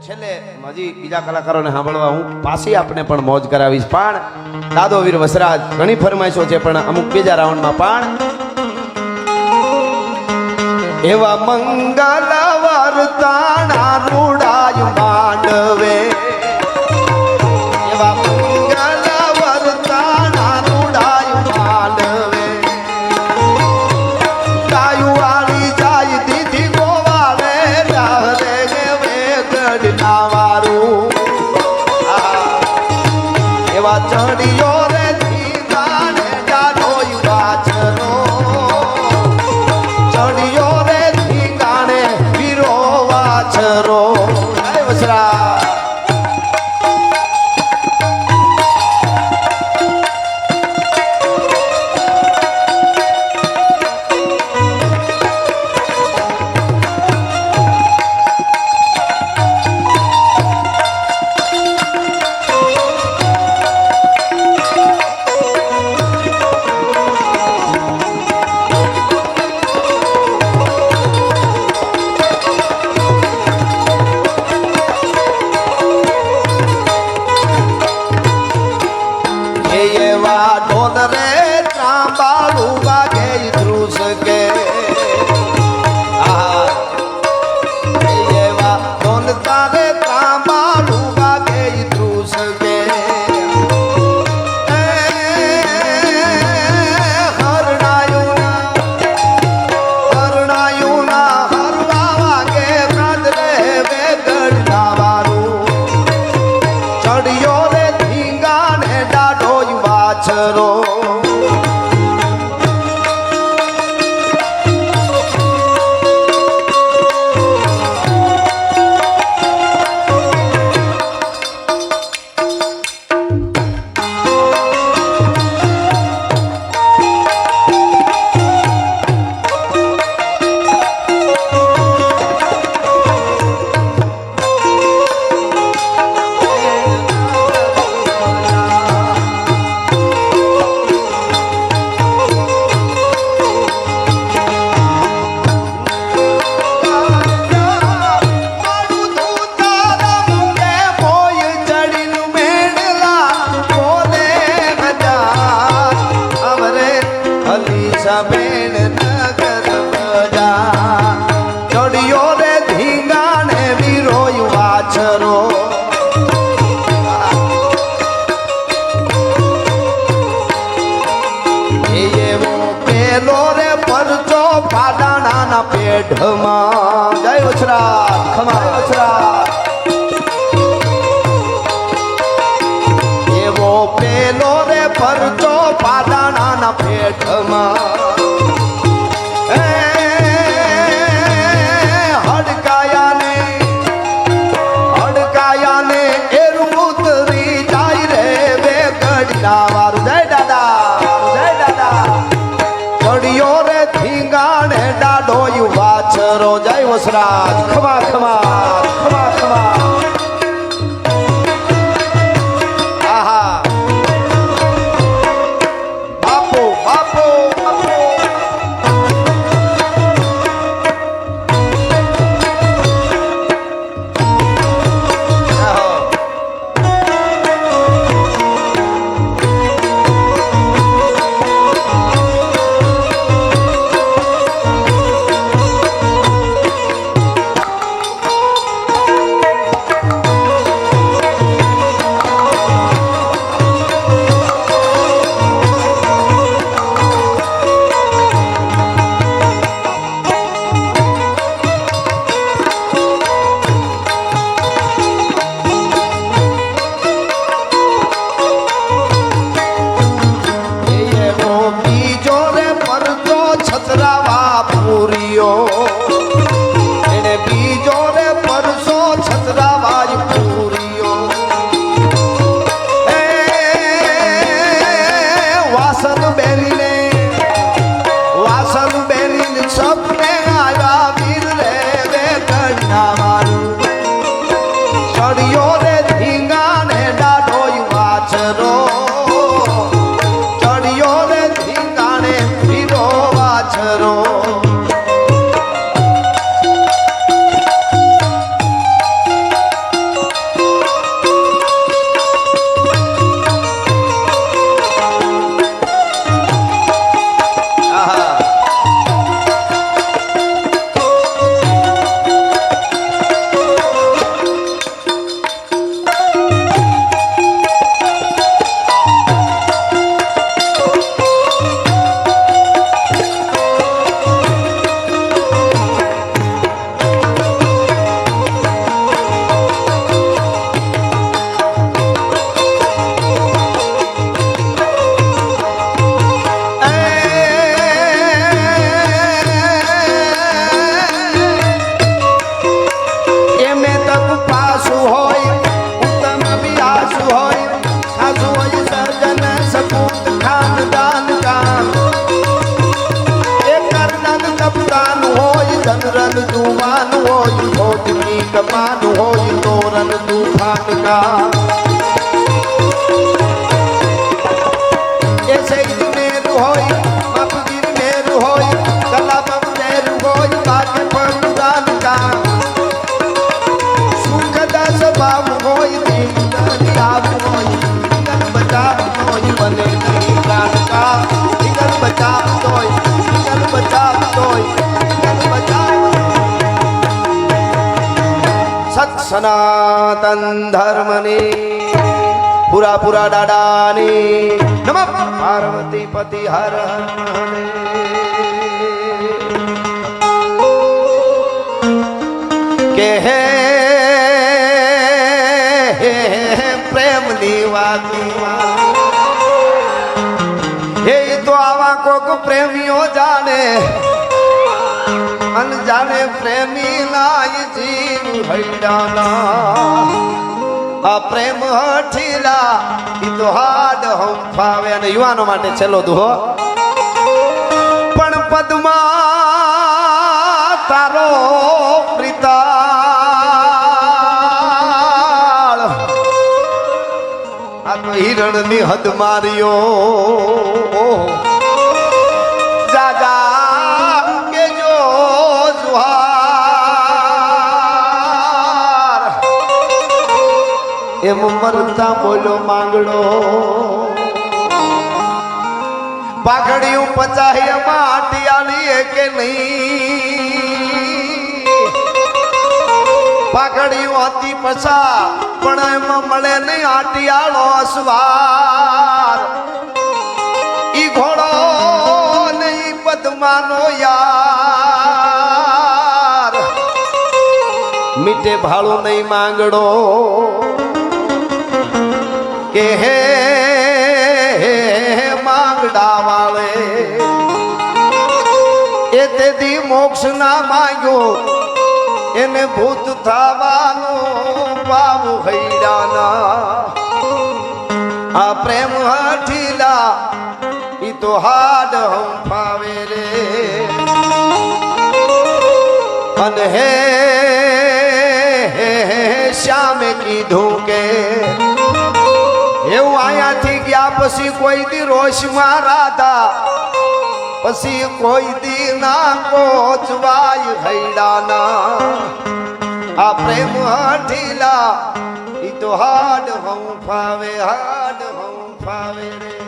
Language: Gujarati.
છેલ્લે હજી બીજા કલાકારોને સાંભળવા હું પાછી આપણે પણ મોજ કરાવીશ. પણ દાદો વીર વસરાજ ઘણી ફરમાઈશો છે, પણ અમુક બીજા રાઉન્ડમાં પણ એવા મંગલ વર્તાણા રૂડાય માંડવે, એવા મંગલ વર્તાણા રૂડાય માંડવે, ગાયું વાળી જાય દીધી ગોવાળે ડાહરે વેગડના વારું, એવા ચડિયો રે ધીંગાણે ડાઢોય વાછરો, ચડિયો રે ધીંગાણે વીરો વાછરો. જય વસરા. પેઢમાં જય વછરા ખમા વછરા, એવો પેલો રે પરચો પાડાણાના પેઢમાં, હડકાયાને એરું ઉતરી જાય રે વેગડના વારું. જય દાદા, જય દાદા. ચડિયો રે ધીંગાણે ડાઢોય વાછરો. જય વસરાજ ખમા ખમા ખમા ખમા. આહા બાપો બાપો બાપો. तूफान का ऐसे मेर होई बापूजी मेर होई कला बम मेर होई बाके परदान का सुख दा स्वभाव होई दीन दरियाव होई जीवन बचाव होई बने नहीं प्राण का जीवन बचाव होई जीवन बचाव होई जीवन बचाव सत सनातन धर्मनी पूरा पूरा दादानी नमः पार्वती पति हर हर महादेव के हे प्रेम निवासी हे तो आवा कोक प्रेमियों जाने अनजाने प्रेमी नाई जीव हईडाना आ प्रेम हठीला ઈ તો હાડ હંફાવે અને યુવાનો માટે છેલ્લો દુહો પણ પદ્મા તારો પ્રિતાળ આ તો હિરણની હદ માર્યો જાજા કે જો જુહાર એમ મરતા બોલો માંગડો પાઘડિયું પચાહી માટિયાળી કે નહીં પાઘડિયું હતી પછા પણ એમાં મળે નહીં આટિયાળો અસવાર ઈ ઘોડો નહીં પદ્માનો યાર મીઠે ભાળું નહીં માંગડો કે હે માંગડા વાળે એ તેથી મોક્ષ ના માંગ્યો એને ભૂત થવાનો ભાવ હૈડાના આ પ્રેમ હઠીલા ઈ તો હાડ હંફાવે રે અને હે શ્યામે કીધું કે એવું અહીંયાથી ગયા પછી કોઈ દી રોષમાં રાધા પછી કોઈ દી ના કોચવાય હૈડાના આ પ્રેમ હઠીલા ઈ તો હાડ હંફાવે રે